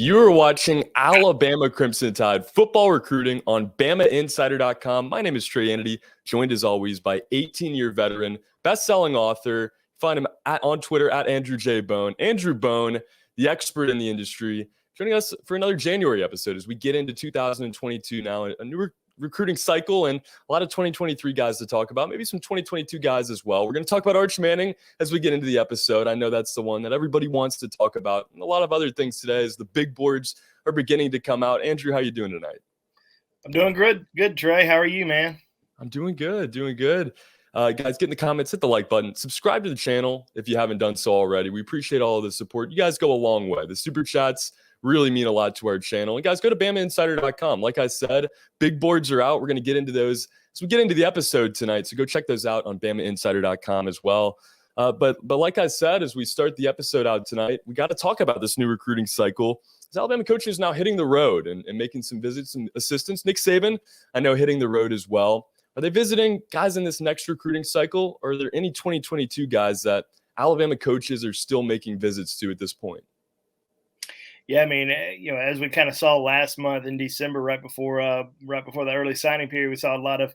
You are watching Alabama Crimson Tide football recruiting on BamaInsider.com. My name is Trey Annity, joined as always by 18-year veteran, best-selling author. Find him on Twitter at Andrew J. Bone. Andrew Bone, the expert in the industry, joining us for another January episode as we get into 2022 now, a new recruiting cycle and a lot of 2023 guys to talk about, maybe some 2022 guys as well. We're going to talk about Arch Manning as we get into the episode. I know that's the one that everybody wants to talk about, and a lot of other things today as the big boards are beginning to come out. Andrew, how you doing tonight? I'm doing good, Trey. How are you, man? I'm doing good. Guys, get in the comments, hit the like button, subscribe to the channel if you haven't done so already. We appreciate all of the support. You guys go a long way. The super chats really mean a lot to our channel. And guys, go to BamaInsider.com. Like I said, big boards are out. We're going to get into those as we get into the episode tonight. So go check those out on BamaInsider.com as well. But like I said, as we start the episode out tonight, we got to talk about this new recruiting cycle. As Alabama coaches now hitting the road and making some visits and assistants. Nick Saban, I know, hitting the road as well. Are they visiting guys in this next recruiting cycle? Or are there any 2022 guys that Alabama coaches are still making visits to at this point? Yeah, I mean, as we kind of saw last month in December, right before the early signing period, we saw a lot of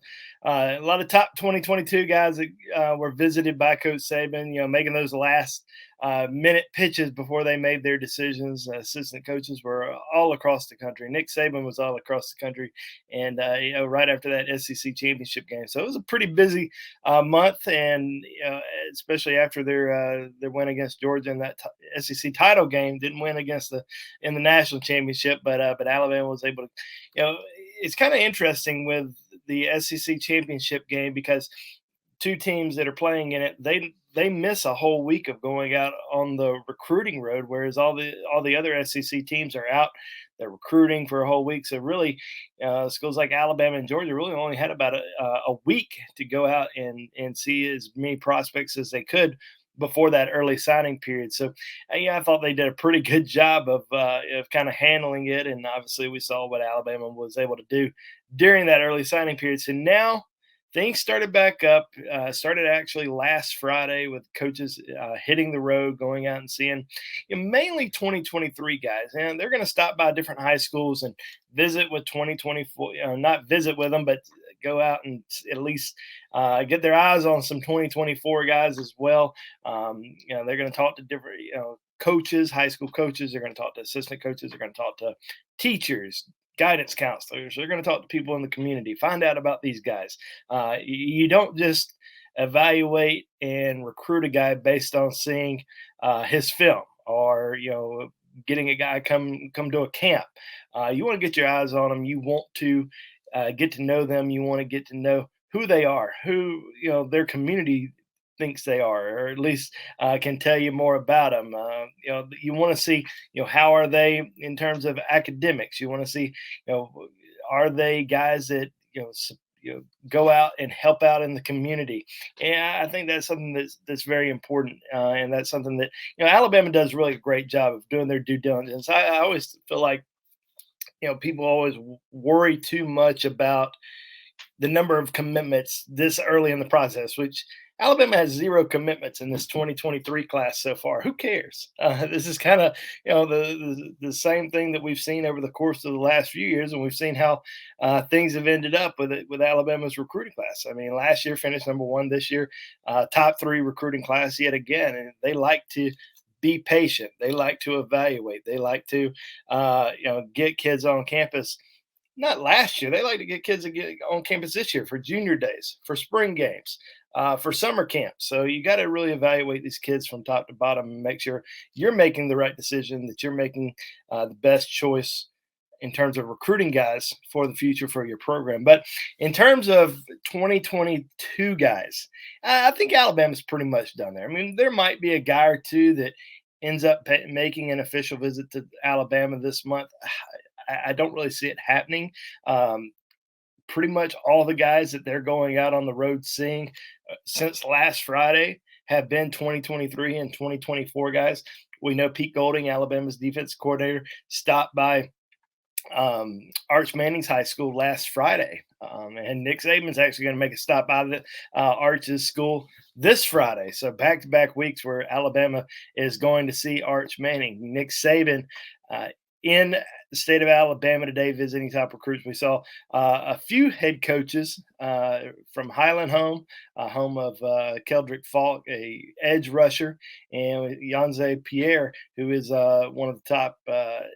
top 2022 guys that were visited by Coach Saban. Making those last minute pitches before they made their decisions. Assistant coaches were all across the country. Nick Saban was all across the country, and right after that SEC championship game, so it was a pretty busy month, and especially after their win against Georgia in that SEC title game. Didn't win against in the national championship, but Alabama was able to. It's kind of interesting with the SEC championship game because two teams that are playing in it, they miss a whole week of going out on the recruiting road, whereas all the other SEC teams are out. They're recruiting for a whole week. So really, schools like Alabama and Georgia really only had about a week to go out and see as many prospects as they could before that early signing period. So, I thought they did a pretty good job of kind of handling it. And obviously we saw what Alabama was able to do during that early signing period. So now things started back up, started actually last Friday with coaches hitting the road, going out and seeing mainly 2023 guys. And they're going to stop by different high schools and visit with 2024, not visit with them, but go out and at least get their eyes on some 2024 guys as well. They're going to talk to different, coaches, high school coaches. They're going to talk to assistant coaches. They're going to talk to teachers, guidance counselors. They're going to talk to people in the community, find out about these guys. You don't just evaluate and recruit a guy based on seeing his film or, getting a guy come to a camp. You want to get your eyes on them. You want to get to know them. You want to get to know who they are, who, their community thinks they are, or at least can tell you more about them. You want to see, how are they in terms of academics? You want to see, are they guys that, go out and help out in the community? And I think that's something that's very important. And that's something that, Alabama does really a great job of doing their due diligence. I always feel like, people always worry too much about the number of commitments this early in the process, which Alabama has 0 commitments in this 2023 class so far. Who cares? This is kind of, the same thing that we've seen over the course of the last few years, and we've seen how things have ended up with Alabama's recruiting class. I mean, last year finished number 1. This year, top 3 recruiting class yet again, and they like to be patient. They like to evaluate. They like to, get kids on campus. Not last year. They like to get kids on campus this year for junior days, for spring games, for summer camp. So you got to really evaluate these kids from top to bottom and make sure you're making the right decision, that you're making the best choice in terms of recruiting guys for the future for your program. But in terms of 2022 guys, I think Alabama's pretty much done there. I mean, there might be a guy or two that ends up making an official visit to Alabama this month. I don't really see it happening. Pretty much all the guys that they're going out on the road seeing since last Friday have been 2023 and 2024 guys. We know Pete Golding, Alabama's defensive coordinator, stopped by Arch Manning's high school last Friday. And Nick Saban's actually going to make a stop by the Arch's school this Friday. So back-to-back weeks where Alabama is going to see Arch Manning. Nick Saban, in the state of Alabama today visiting top recruits. We saw a few head coaches from Highland Home, home of Keldrick Falk, a edge rusher, and Yanze Pierre, who is one of the top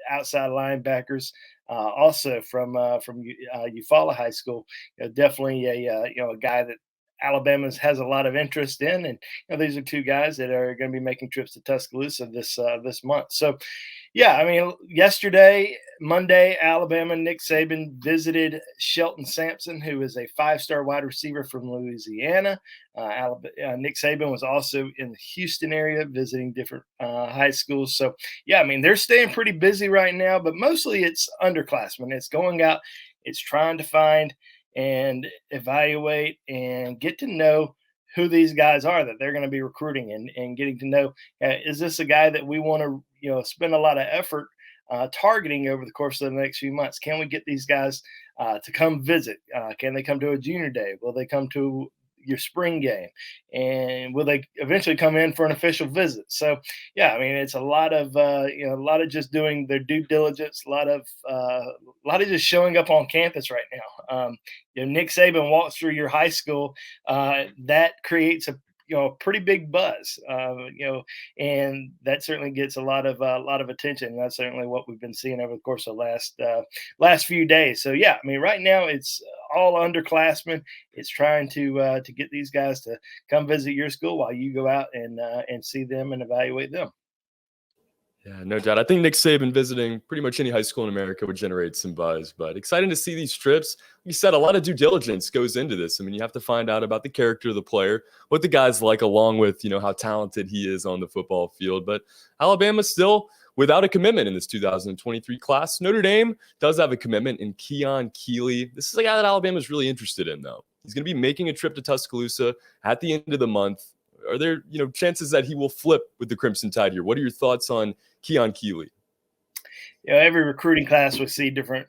outside linebackers. Also from Eufaula High School, definitely a guy that Alabama has a lot of interest in, and these are two guys that are going to be making trips to Tuscaloosa this month. So, yeah, I mean, yesterday, Monday, Alabama, Nick Saban visited Shelton Sampson, who is a five-star wide receiver from Louisiana. Nick Saban was also in the Houston area visiting different high schools. So, yeah, I mean, they're staying pretty busy right now, but mostly it's underclassmen. It's going out, it's trying to find and evaluate and get to know who these guys are that they're going to be recruiting, and getting to know, is this a guy that we want to spend a lot of effort targeting over the course of the next few months? Can we get these guys to come visit? Can they come to a junior day? Will they come to your spring game, and will they eventually come in for an official visit? So, yeah, I mean, it's a lot of a lot of just doing their due diligence, a lot of just showing up on campus right now. Nick Saban walks through your high school, that creates a pretty big buzz, and that certainly gets a lot of attention. And that's certainly what we've been seeing over the course of the last few days. So, yeah, I mean, right now it's all underclassmen. It's trying to get these guys to come visit your school while you go out and see them and evaluate them. Yeah, no doubt. I think Nick Saban visiting pretty much any high school in America would generate some buzz, but exciting to see these trips. Like you said, a lot of due diligence goes into this. I mean, you have to find out about the character of the player, what the guy's like, along with, how talented he is on the football field. But Alabama's still without a commitment in this 2023 class. Notre Dame does have a commitment in Keon Keeley. This is a guy that Alabama's really interested in, though. He's going to be making a trip to Tuscaloosa at the end of the month. Are there, chances that he will flip with the Crimson Tide here? What are your thoughts on Keon Keeley? Every recruiting class we see different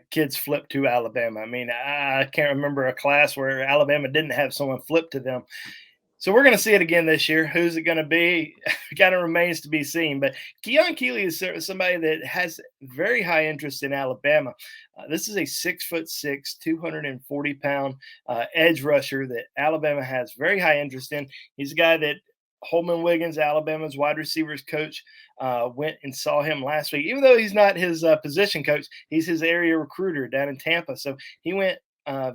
kids flip to Alabama. I mean, I can't remember a class where Alabama didn't have someone flip to them. So we're going to see it again this year. Who's it going to be? Kind of remains to be seen. But Keon Keeley is somebody that has very high interest in Alabama. This is a 6'6", 240-pound edge rusher that Alabama has very high interest in. He's a guy that Holman Wiggins, Alabama's wide receivers coach, went and saw him last week. Even though he's not his position coach, he's his area recruiter down in Tampa. So he went,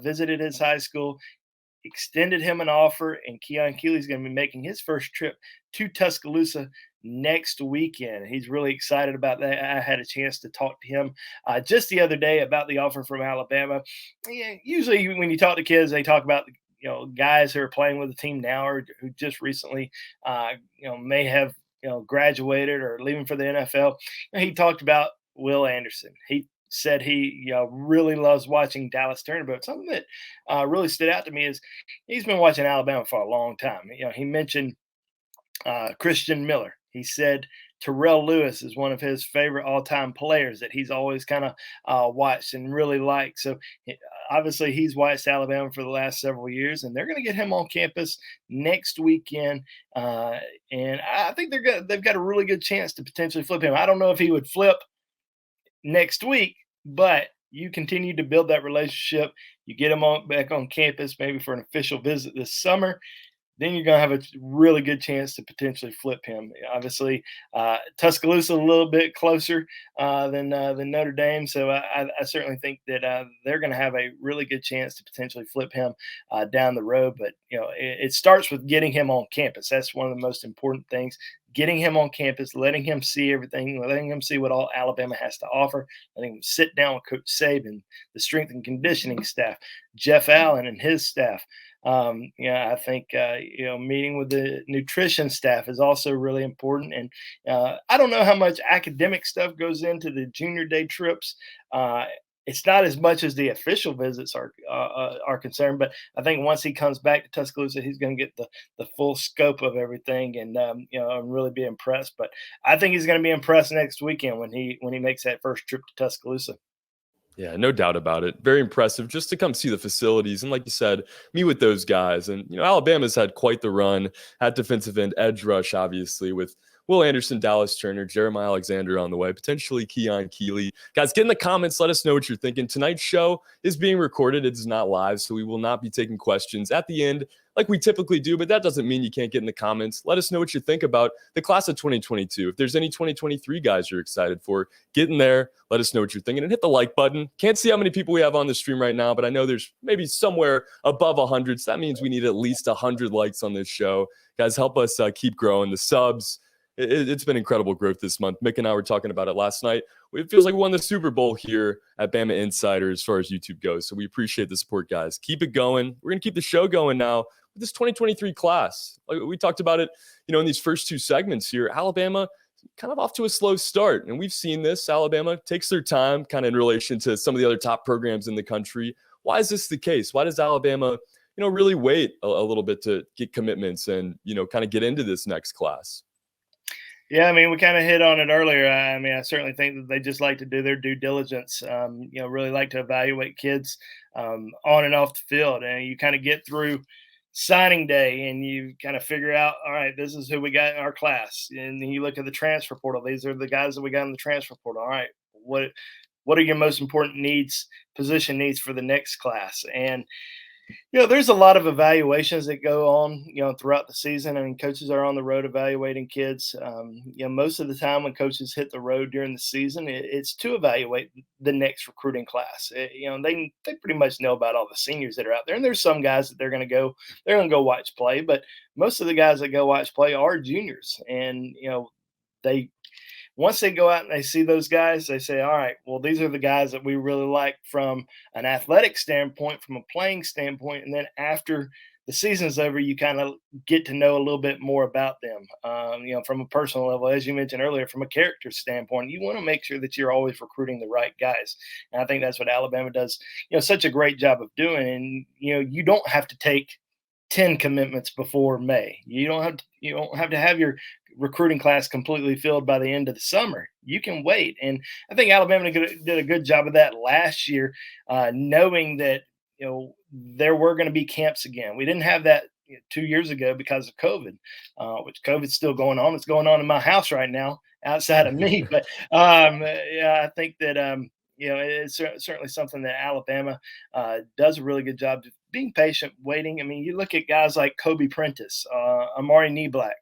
visited his high school, extended him an offer, and Keon Keeley's going to be making his first trip to Tuscaloosa next weekend. He's really excited about that. I had a chance to talk to him just the other day about the offer from Alabama. Yeah, usually when you talk to kids, they talk about guys who are playing with the team now or who just recently may have graduated or leaving for the NFL. He talked about Will Anderson. He said he really loves watching Dallas Turner, but something that really stood out to me is he's been watching Alabama for a long time. He mentioned Christian Miller. He said Terrell Lewis is one of his favorite all-time players that he's always kind of watched and really liked. So obviously he's watched Alabama for the last several years, and they're going to get him on campus next weekend. And I think they've got a really good chance to potentially flip him. I don't know if he would flip next week, but you continue to build that relationship. You get him back on campus, maybe for an official visit this summer. Then you're going to have a really good chance to potentially flip him. Obviously, Tuscaloosa a little bit closer than Notre Dame, so I certainly think that they're going to have a really good chance to potentially flip him down the road. But it starts with getting him on campus. That's one of the most important things. Getting him on campus, letting him see everything, letting him see what all Alabama has to offer, letting him sit down with Coach Saban, the strength and conditioning staff, Jeff Allen and his staff. I think meeting with the nutrition staff is also really important. And I don't know how much academic stuff goes into the junior day trips. It's not as much as the official visits are concerned, but I think once he comes back to Tuscaloosa, he's going to get the full scope of everything, and really be impressed. But I think he's going to be impressed next weekend when he makes that first trip to Tuscaloosa. Yeah, no doubt about it. Very impressive just to come see the facilities. And like you said, meet with those guys. And, Alabama's had quite the run at defensive end, edge rush, obviously, with Will Anderson, Dallas Turner, Jeremiah Alexander on the way, potentially Keon Keeley. Guys, get in the comments. Let us know what you're thinking. Tonight's show is being recorded. It is not live, so we will not be taking questions at the end like we typically do, but that doesn't mean you can't get in the comments. Let us know what you think about the class of 2022. If there's any 2023 guys you're excited for, get in there. Let us know what you're thinking and hit the like button. Can't see how many people we have on the stream right now, but I know there's maybe somewhere above 100. So that means we need at least 100 likes on this show. Guys, help us keep growing the subs. It's been incredible growth this month. Mick and I were talking about it last night. It feels like we won the Super Bowl here at Bama Insider as far as YouTube goes. So we appreciate the support, guys. Keep it going. We're going to keep the show going now with this 2023 class. Like we talked about it, in these first two segments here. Alabama kind of off to a slow start. And we've seen this. Alabama takes their time kind of in relation to some of the other top programs in the country. Why is this the case? Why does Alabama, really wait a little bit to get commitments and, kind of get into this next class? Yeah, I mean, we kind of hit on it earlier. I mean, I certainly think that they just like to do their due diligence, really like to evaluate kids on and off the field. And you kind of get through signing day and you kind of figure out, all right, this is who we got in our class. And then you look at the transfer portal. These are the guys that we got in the transfer portal. All right, what are your most important position needs for the next class? And there's a lot of evaluations that go on, throughout the season. I mean, coaches are on the road evaluating kids. Most of the time when coaches hit the road during the season, it's to evaluate the next recruiting class. They pretty much know about all the seniors that are out there, and there's some guys that they're going to go watch play, but most of the guys that go watch play are juniors, and they. Once they go out and they see those guys, they say, all right, well, these are the guys that we really like from an athletic standpoint, from a playing standpoint. And then after the season's over, you kind of get to know a little bit more about them, from a personal level. As you mentioned earlier, from a character standpoint, you want to make sure that you're always recruiting the right guys. And I think that's what Alabama does, such a great job of doing. And, you don't have to take 10 commitments before May. You don't have to have your recruiting class completely filled by the end of the summer. You can wait. And I think Alabama did a good job of that last year, knowing that, there were going to be camps again. We didn't have that 2 years ago because of COVID, which COVID's still going on. It's going on in my house right now outside of me. But I think that, it's certainly something that Alabama does a really good job of being patient, waiting. I mean, you look at guys like Kobe Prentice, Amari Knee-Black,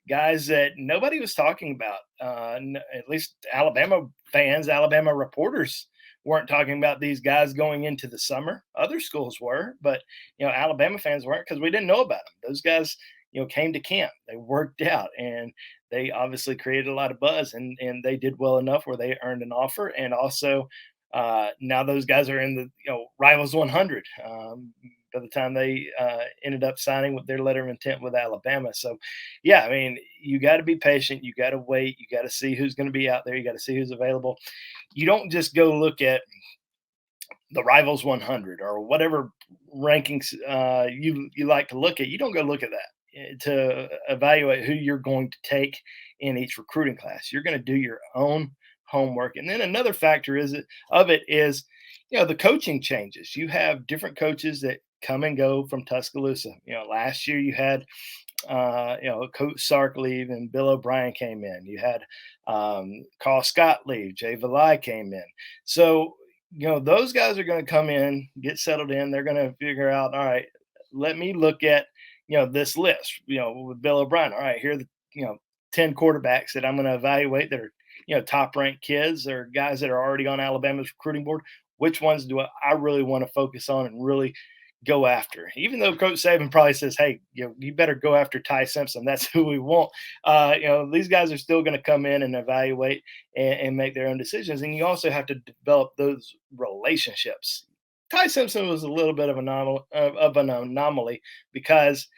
guys that nobody was talking about. At least Alabama fans, Alabama reporters weren't talking about these guys going into the summer. Other schools were, but Alabama fans weren't because we didn't know about them. Those guys, came to camp. They worked out, and they obviously created a lot of buzz, and they did well enough where they earned an offer. And also, now those guys are in the Rivals 100. By the time they ended up signing with their letter of intent with Alabama. So, yeah, I mean, you got to be patient. You got to wait. You got to see who's going to be out there. You got to see who's available. You don't just go look at the Rivals 100 or whatever rankings you like to look at. You don't go look at that to evaluate who you're going to take in each recruiting class. You're going to do your own homework. And then another factor is the coaching changes. You have different coaches that come and go from Tuscaloosa. Last year you had, Coach Sark leave and Bill O'Brien came in. You had Carl Scott leave. Jay Valai came in. So, those guys are going to come in, get settled in. They're going to figure out, all right, let me look at, this list, with Bill O'Brien. All right, here are the, 10 quarterbacks that I'm going to evaluate that are, top ranked kids or guys that are already on Alabama's recruiting board. Which ones do I really want to focus on and really go after? Even though Coach Saban probably says, hey, you better go after Ty Simpson. That's who we want. These guys are still going to come in and evaluate and make their own decisions. And you also have to develop those relationships. Ty Simpson was a little bit of an anomaly because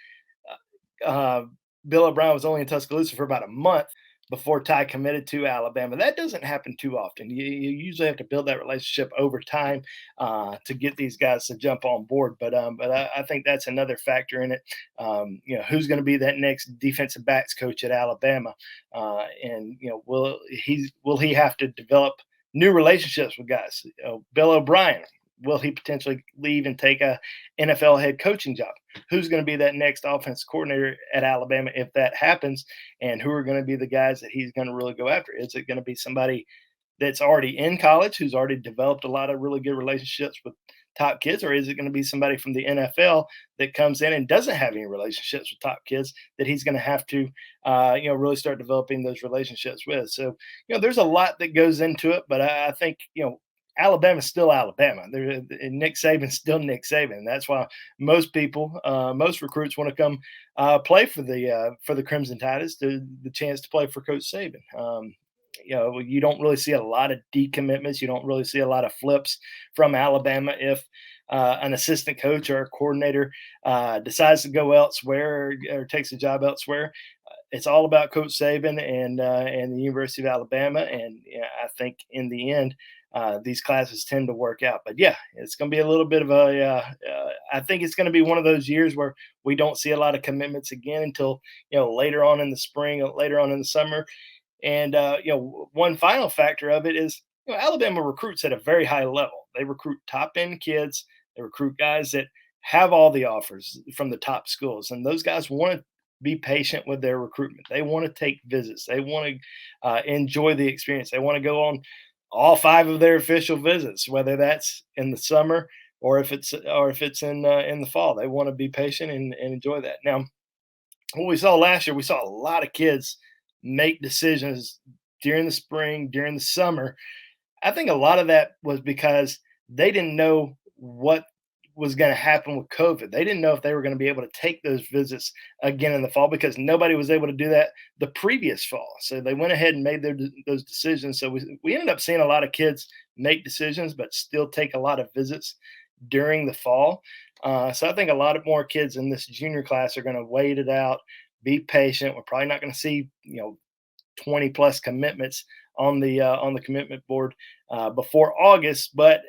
Bill O'Brien was only in Tuscaloosa for about a month before Ty committed to Alabama. That doesn't happen too often. You usually have to build that relationship over time to get these guys to jump on board. But I think that's another factor in it. Who's going to be that next defensive backs coach at Alabama? And will he have to develop new relationships with guys? Bill O'Brien, will he potentially leave and take a NFL head coaching job? Who's going to be that next offensive coordinator at Alabama if that happens? And who are going to be the guys that he's going to really go after? Is it going to be somebody that's already in college, who's already developed a lot of really good relationships with top kids, or is it going to be somebody from the NFL that comes in and doesn't have any relationships with top kids that he's going to have to, really start developing those relationships with? So, there's a lot that goes into it, but I think, Alabama's still Alabama. Nick Saban's still Nick Saban. That's why most people, most recruits want to come play for the Crimson Tide, is the chance to play for Coach Saban. You don't really see a lot of decommitments. You don't really see a lot of flips from Alabama if an assistant coach or a coordinator decides to go elsewhere or takes a job elsewhere. It's all about Coach Saban and the University of Alabama. And I think in the end, these classes tend to work out. But yeah, it's going to be a little bit of I think it's going to be one of those years where we don't see a lot of commitments again until later on in the spring, later on in the summer. And one final factor of it is Alabama recruits at a very high level. They recruit top end kids. They recruit guys that have all the offers from the top schools, and those guys want to be patient with their recruitment. They want to take visits. They want to enjoy the experience. They want to go on all 5 of their official visits, whether that's in the summer or if it's in the fall. They want to be patient and enjoy that. Now, what we saw last year, we saw a lot of kids make decisions during the spring, during the summer. I think a lot of that was because they didn't know what was going to happen with COVID. They didn't know if they were going to be able to take those visits again in the fall because nobody was able to do that the previous fall. So they went ahead and made those decisions. So we ended up seeing a lot of kids make decisions, but still take a lot of visits during the fall. So I think a lot of more kids in this junior class are going to wait it out, be patient. We're probably not going to see 20 plus commitments on the commitment board before August, but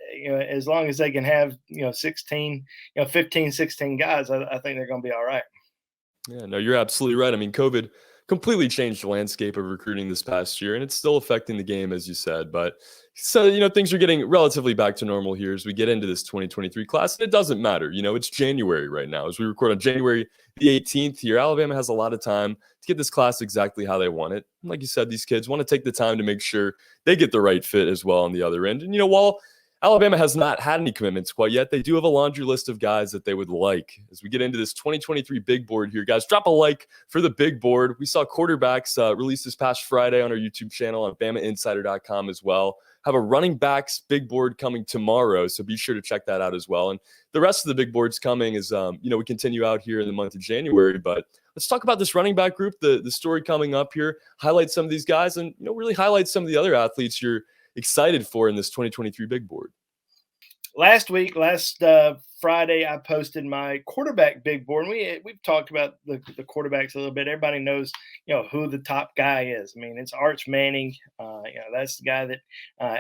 as long as they can have 16, 15, 16 guys, I think they're going to be all right. Yeah, no, you're absolutely right. I mean, COVID completely changed the landscape of recruiting this past year, and it's still affecting the game, as you said. But so, things are getting relatively back to normal here as we get into this 2023 class. And it doesn't matter. It's January right now. As we record on January the 18th here, Alabama has a lot of time to get this class exactly how they want it. And like you said, these kids want to take the time to make sure they get the right fit as well on the other end. And, while Alabama has not had any commitments quite yet, they do have a laundry list of guys that they would like. As we get into this 2023 big board here, guys, drop a like for the big board. We saw quarterbacks released this past Friday on our YouTube channel on BamaInsider.com as well. Have a running backs big board coming tomorrow, so be sure to check that out as well. And the rest of the big boards coming as we continue out here in the month of January. But let's talk about this running back group, the story coming up here, highlight some of these guys, and really highlight some of the other athletes you're excited for in this 2023 big board. Last Friday, I posted my quarterback big board. And we've talked about the quarterbacks a little bit. Everybody knows, who the top guy is. I mean, it's Arch Manning. That's the guy that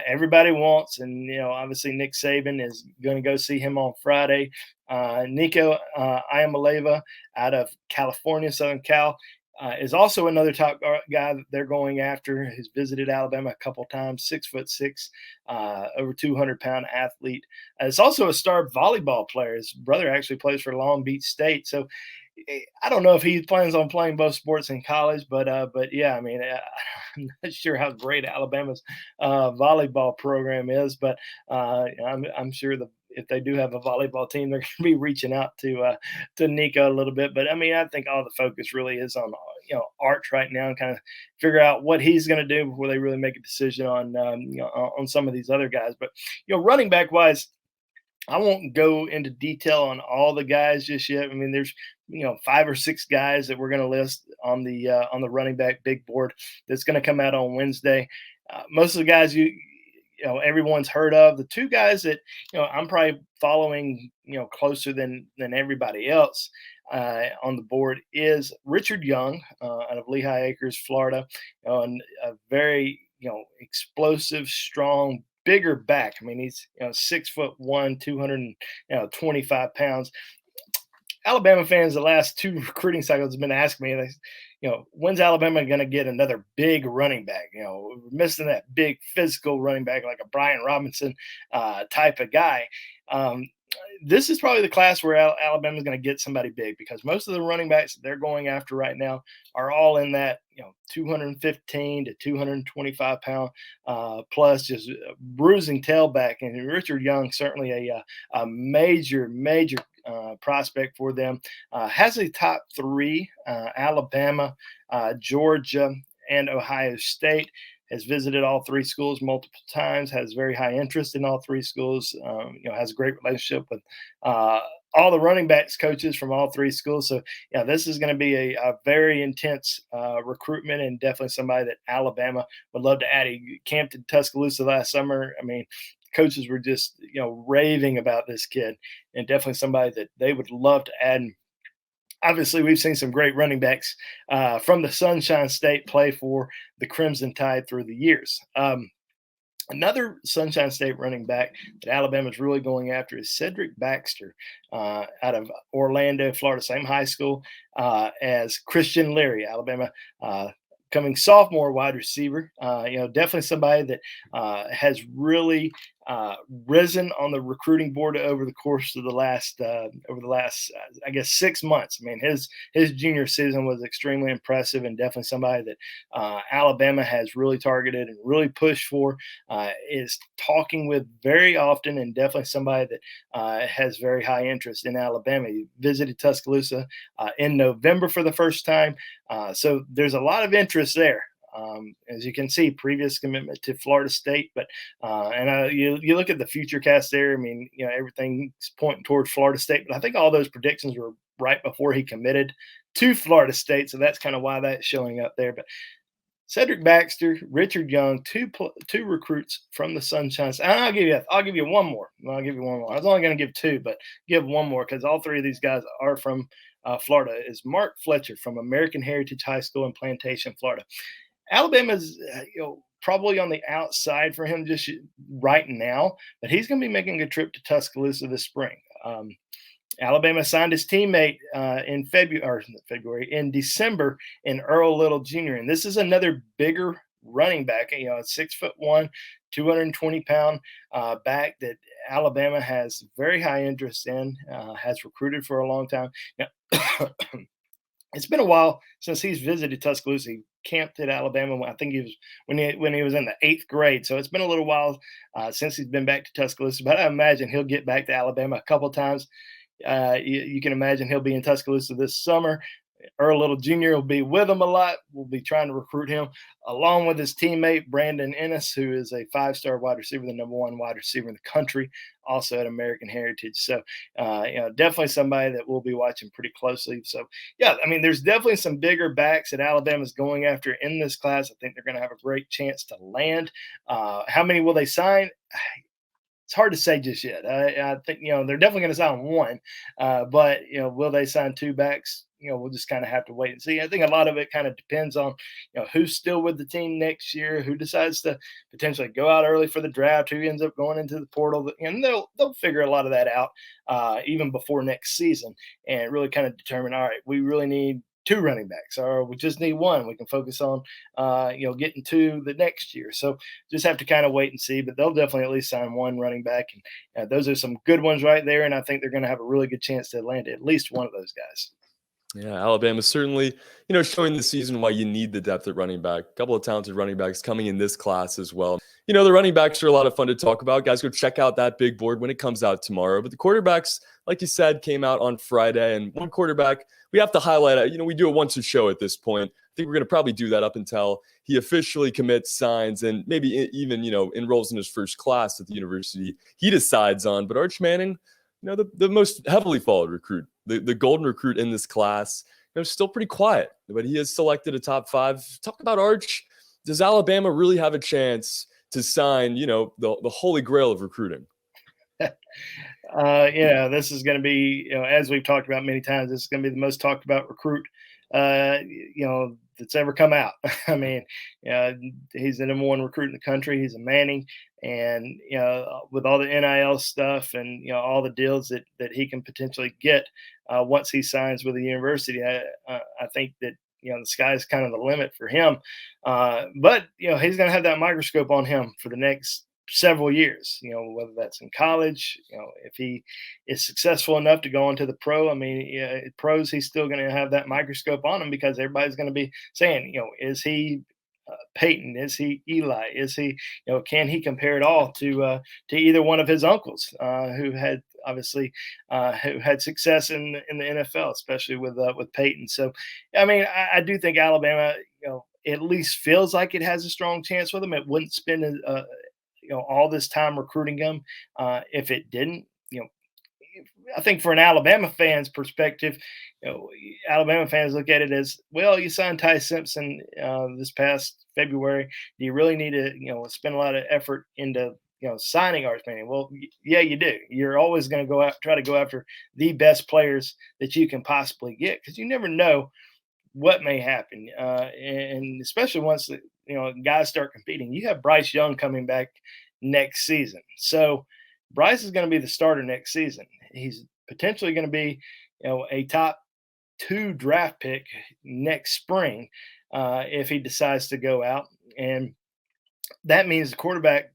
everybody wants. And, obviously Nick Saban is going to go see him on Friday. Nico Iamaleava out of California, Southern Cal. Is also another top guy that they're going after. He's visited Alabama a couple times, 6'6", over 200-pound athlete. It's also a star volleyball player. His brother actually plays for Long Beach State. So I don't know if he plans on playing both sports in college, but yeah, I mean, I'm not sure how great Alabama's volleyball program is, but I'm sure if they do have a volleyball team, they're going to be reaching out to Nico a little bit. But I mean, I think all the focus really is on Arch right now and kind of figure out what he's going to do before they really make a decision on some of these other guys. But running back wise, I won't go into detail on all the guys just yet. I mean, there's 5 or 6 guys that we're going to list on the running back big board that's going to come out on Wednesday. Most of the guys everyone's heard of. The 2 guys that I'm probably following closer than everybody else on the board is Richard Young out of Lehigh Acres, Florida, and a very explosive, strong, bigger back. I mean, he's 6'1", 225 pounds. Alabama fans the last 2 recruiting cycles have been asking me, when's Alabama going to get another big running back? We're missing that big physical running back like a Brian Robinson type of guy. This is probably the class where Alabama is going to get somebody big, because most of the running backs that they're going after right now are all in that 215 to 225 pound plus, just bruising tailback. And Richard Young, certainly a major prospect for them. Has a top three: Alabama, Georgia, and Ohio State. Has visited all three schools multiple times, has very high interest in all three schools, has a great relationship with all the running backs coaches from all three schools. So, this is going to be a very intense recruitment, and definitely somebody that Alabama would love to add. He camped in Tuscaloosa last summer. I mean, coaches were just, raving about this kid, and definitely somebody that they would love to add. Obviously, we've seen some great running backs from the Sunshine State play for the Crimson Tide through the years. Another Sunshine State running back that Alabama is really going after is Cedric Baxter out of Orlando, Florida, same high school as Christian Leary, Alabama. Coming sophomore wide receiver, definitely somebody that has really risen on the recruiting board over the course of the last, I guess, 6 months. I mean, his junior season was extremely impressive, and definitely somebody that Alabama has really targeted and really pushed for. Is talking with very often, and definitely somebody that has very high interest in Alabama. He visited Tuscaloosa in November for the first time, so there's a lot of interest there. As you can see, previous commitment to Florida State, but you look at the future cast there. I mean, everything's pointing towards Florida State, but I think all those predictions were right before he committed to Florida State, so that's kind of why that's showing up there. But Cedric Baxter, Richard Young, two recruits from the Sunshine State. I'll give you one more. I was only going to give two, but give one more because all three of these guys are from Florida. Is Mark Fletcher from American Heritage High School in Plantation, Florida. Alabama's probably on the outside for him just right now, but he's going to be making a trip to Tuscaloosa this spring. Alabama signed his teammate in December in Earl Little Jr. And this is another bigger running back, 6'1", 220-pound back that Alabama has very high interest in, has recruited for a long time. Now, it's been a while since he's visited Tuscaloosa. He camped at Alabama. I think he was when he was in the 8th grade. So it's been a little while since he's been back to Tuscaloosa. But I imagine he'll get back to Alabama a couple times. You can imagine he'll be in Tuscaloosa this summer. Earl Little Jr. will be with him a lot. We'll be trying to recruit him along with his teammate, Brandon Ennis, who is a 5-star wide receiver, the number 1 wide receiver in the country, also at American Heritage. So, definitely somebody that we'll be watching pretty closely. So, yeah, I mean, there's definitely some bigger backs that Alabama's going after in this class. I think they're going to have a great chance to land. How many will they sign? It's hard to say just yet. I think, they're definitely going to sign one, but, will they sign 2 backs? We'll just kind of have to wait and see. I think a lot of it kind of depends on, who's still with the team next year, who decides to potentially go out early for the draft, who ends up going into the portal, and they'll figure a lot of that out even before next season, and really kind of determine, all right, we really need 2 running backs, or we just need 1. We can focus on, getting 2 the next year. So just have to kind of wait and see, but they'll definitely at least sign 1 running back. And those are some good ones right there. And I think they're going to have a really good chance to land at least one of those guys. Yeah, Alabama certainly, showing this season why you need the depth at running back. A couple of talented running backs coming in this class as well. The running backs are a lot of fun to talk about. Guys, go check out that big board when it comes out tomorrow. But the quarterbacks, like you said, came out on Friday. And one quarterback we have to highlight, we do it once a show at this point. I think we're going to probably do that up until he officially commits, signs, and maybe even, enrolls in his first class at the university he decides on. But Arch Manning, the most heavily followed recruit, the golden recruit in this class, still pretty quiet, but he has selected a top 5. Talk about Arch. Does Alabama really have a chance to sign, the holy grail of recruiting? This is going to be, as we've talked about many times, this is going to be the most talked about recruit, that's ever come out. I mean, he's the number 1 recruit in the country. He's a Manning, and with all the NIL stuff and all the deals that he can potentially get once he signs with the university, I think that the sky's kind of the limit for him. But he's going to have that microscope on him for the next several years. Whether that's in college, if he is successful enough to go into the pro. I mean, pros, he's still going to have that microscope on him because everybody's going to be saying, is he Peyton? Is he Eli? Is he, can he compare it all to either one of his uncles who had obviously who had success in the NFL, especially with Peyton. So, I mean, I do think Alabama, at least feels like it has a strong chance with him. It wouldn't spend all this time recruiting him if it didn't. I think for an Alabama fan's perspective, Alabama fans look at it as, well, you signed Ty Simpson this past February. Do you really need to, spend a lot of effort into, signing Arch Manning? Well, yeah, you do. You're always going to try to go after the best players that you can possibly get, because you never know what may happen. And especially once guys start competing. You have Bryce Young coming back next season. So Bryce is going to be the starter next season. He's potentially going to be, a top 2 draft pick next spring if he decides to go out. And that means the quarterback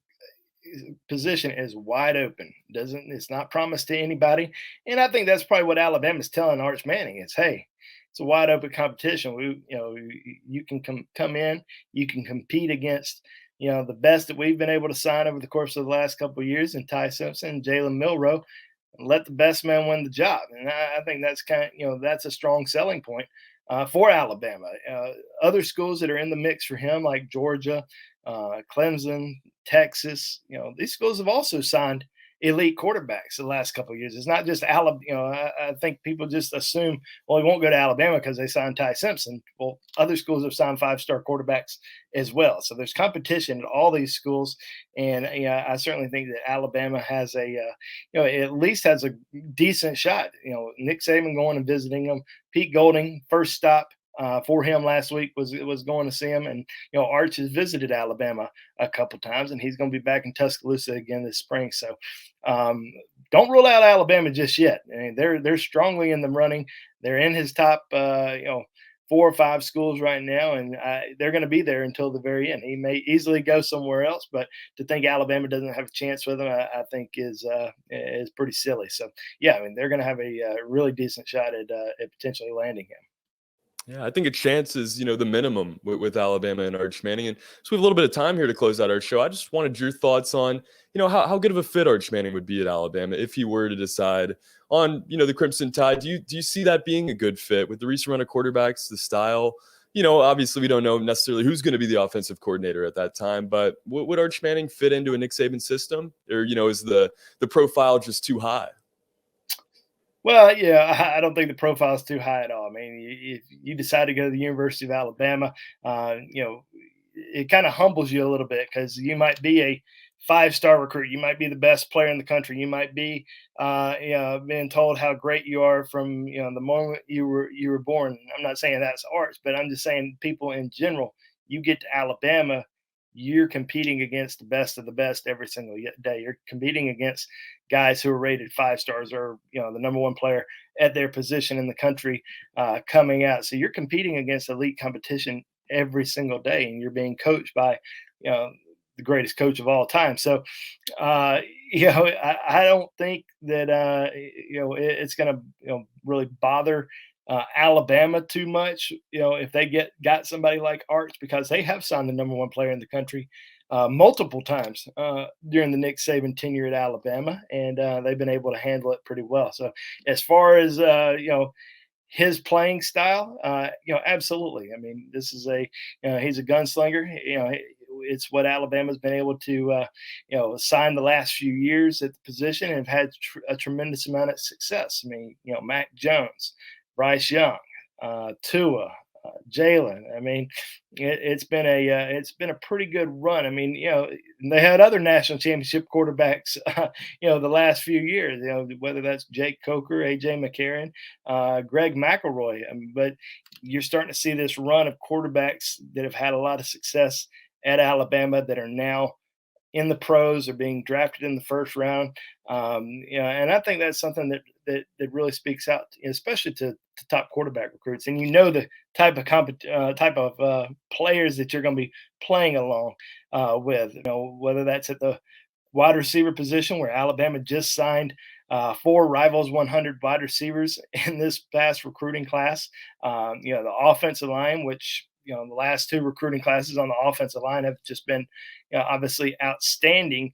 position is wide open. It's not promised to anybody. And I think that's probably what Alabama's telling Arch Manning is, hey, it's a wide open competition. You can come in, you can compete against the best that we've been able to sign over the course of the last couple of years, and Ty Simpson, Jalen Milroe, and let the best man win the job. And I think that's that's a strong selling point for Alabama. Other schools that are in the mix for him, like Georgia, Clemson, Texas, these schools have also signed elite quarterbacks the last couple of years. It's not just Alabama. I think people just assume, well, he won't go to Alabama because they signed Ty Simpson. Well, other schools have signed 5-star quarterbacks as well. So there's competition at all these schools. And I certainly think that Alabama has at least has a decent shot. Nick Saban going and visiting them. Pete Golding, first stop for him last week was going to see him. And Arch has visited Alabama a couple times, and he's going to be back in Tuscaloosa again this spring. So don't rule out Alabama just yet. I mean, they're strongly in the running. They're in his top 4 or 5 schools right now, and they're going to be there until the very end. He may easily go somewhere else, but to think Alabama doesn't have a chance with him, I think is pretty silly. So yeah, I mean, they're going to have a really decent shot at potentially landing him. Yeah, I think a chance is, the minimum with Alabama and Arch Manning. And so we have a little bit of time here to close out our show. I just wanted your thoughts on, how good of a fit Arch Manning would be at Alabama if he were to decide on, the Crimson Tide. Do you see that being a good fit with the recent run of quarterbacks, the style? Obviously we don't know necessarily who's going to be the offensive coordinator at that time, but would Arch Manning fit into a Nick Saban system, or, is the profile just too high? Well, yeah, I don't think the profile is too high at all. I mean, if you decide to go to the University of Alabama, it kind of humbles you a little bit, because you might be a 5-star recruit. You might be the best player in the country. You might be, being told how great you are from, the moment you were born. I'm not saying that's Arch, but I'm just saying people in general. You get to Alabama, you're competing against the best of the best every single day. You're competing against guys who are rated 5 stars, or the number 1 player at their position in the country coming out. So you're competing against elite competition every single day, and you're being coached by the greatest coach of all time. So I don't think that it's going to really bother Alabama too much, if they got somebody like Arch, because they have signed the number 1 player in the country multiple times during the Nick Saban tenure at Alabama, and they've been able to handle it pretty well. So as far as his playing style, absolutely. I mean, this is he's a gunslinger. It's what Alabama's been able to sign the last few years at the position, and have had a tremendous amount of success. I mean, Mac Jones, Bryce Young, Tua, Jalen. I mean, it's been a pretty good run. I mean, they had other national championship quarterbacks, the last few years. Whether that's Jake Coker, AJ McCarron, Greg McElroy. But you're starting to see this run of quarterbacks that have had a lot of success at Alabama that are now in the pros, are being drafted in the first round. And I think that's something that really speaks out, especially to top quarterback recruits. And you know the type of players that you're going to be playing along with. You know, whether that's at the wide receiver position, where Alabama just signed 4 Rivals 100 wide receivers in this past recruiting class. You know, the offensive line, which, you know, the last 2 recruiting classes on the offensive line have just been, you know, obviously outstanding.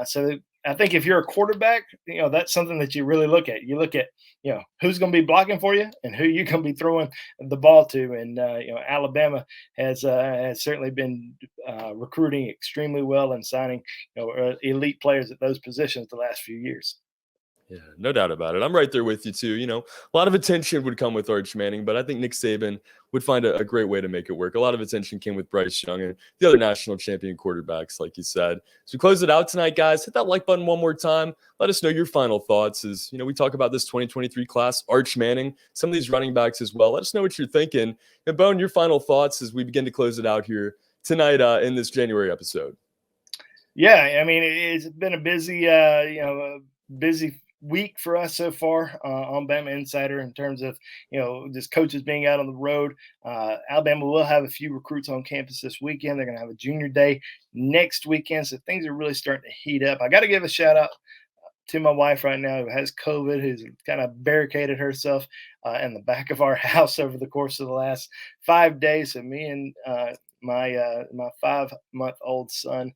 So I think if you're a quarterback, you know, that's something that you really look at. You look at, you know, who's going to be blocking for you and who you're going to be throwing the ball to. And, you know, Alabama has certainly been recruiting extremely well and signing, you know, elite players at those positions the last few years. Yeah, no doubt about it. I'm right there with you too. You know, a lot of attention would come with Arch Manning, but I think Nick Saban would find a great way to make it work. A lot of attention came with Bryce Young and the other national champion quarterbacks, like you said. So we close it out tonight, guys. Hit that like button one more time. Let us know your final thoughts. As you know, we talk about this 2023 class, Arch Manning, some of these running backs as well. Let us know what you're thinking. And Bone, your final thoughts as we begin to close it out here tonight in this January episode. Yeah, I mean, it's been a busy, busy week for us so far on Bama Insider in terms of, you know, just coaches being out on the road. Alabama will have a few recruits on campus this weekend. They're going to have a junior day next weekend, so things are really starting to heat up. I got to give a shout out to my wife right now, who has COVID, who's kind of barricaded herself in the back of our house over the course of the last 5 days. So me and my 5-month-old son,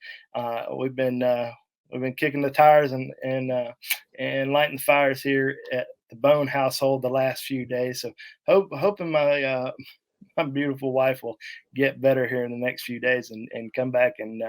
we've been kicking the tires and lighting the fires here at the Bone household the last few days. So hoping my beautiful wife will get better here in the next few days and come back and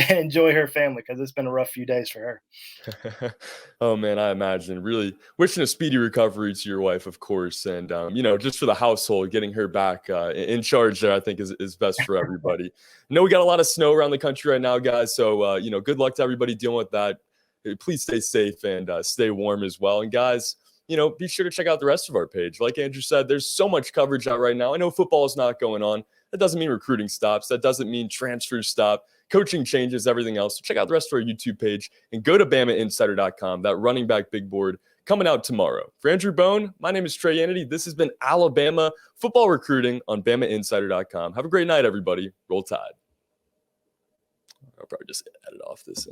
enjoy her family, because it's been a rough few days for her. Oh man, I imagine. Really wishing a speedy recovery to your wife, of course, and you know, just for the household, getting her back in charge there, I think is best for everybody. I know we got a lot of snow around the country right now, guys. So you know, good luck to everybody dealing with that. Please stay safe and stay warm as well. And guys, you know, be sure to check out the rest of our page. Like Andrew said, there's so much coverage out right now. I know football is not going on. That doesn't mean recruiting stops. That doesn't mean transfers stop. Coaching changes, everything else. So check out the rest of our YouTube page and go to BamaInsider.com. That running back big board coming out tomorrow. For Andrew Bone, my name is Trey Yanity. This has been Alabama football recruiting on BamaInsider.com. Have a great night, everybody. Roll Tide. I'll probably just edit off this.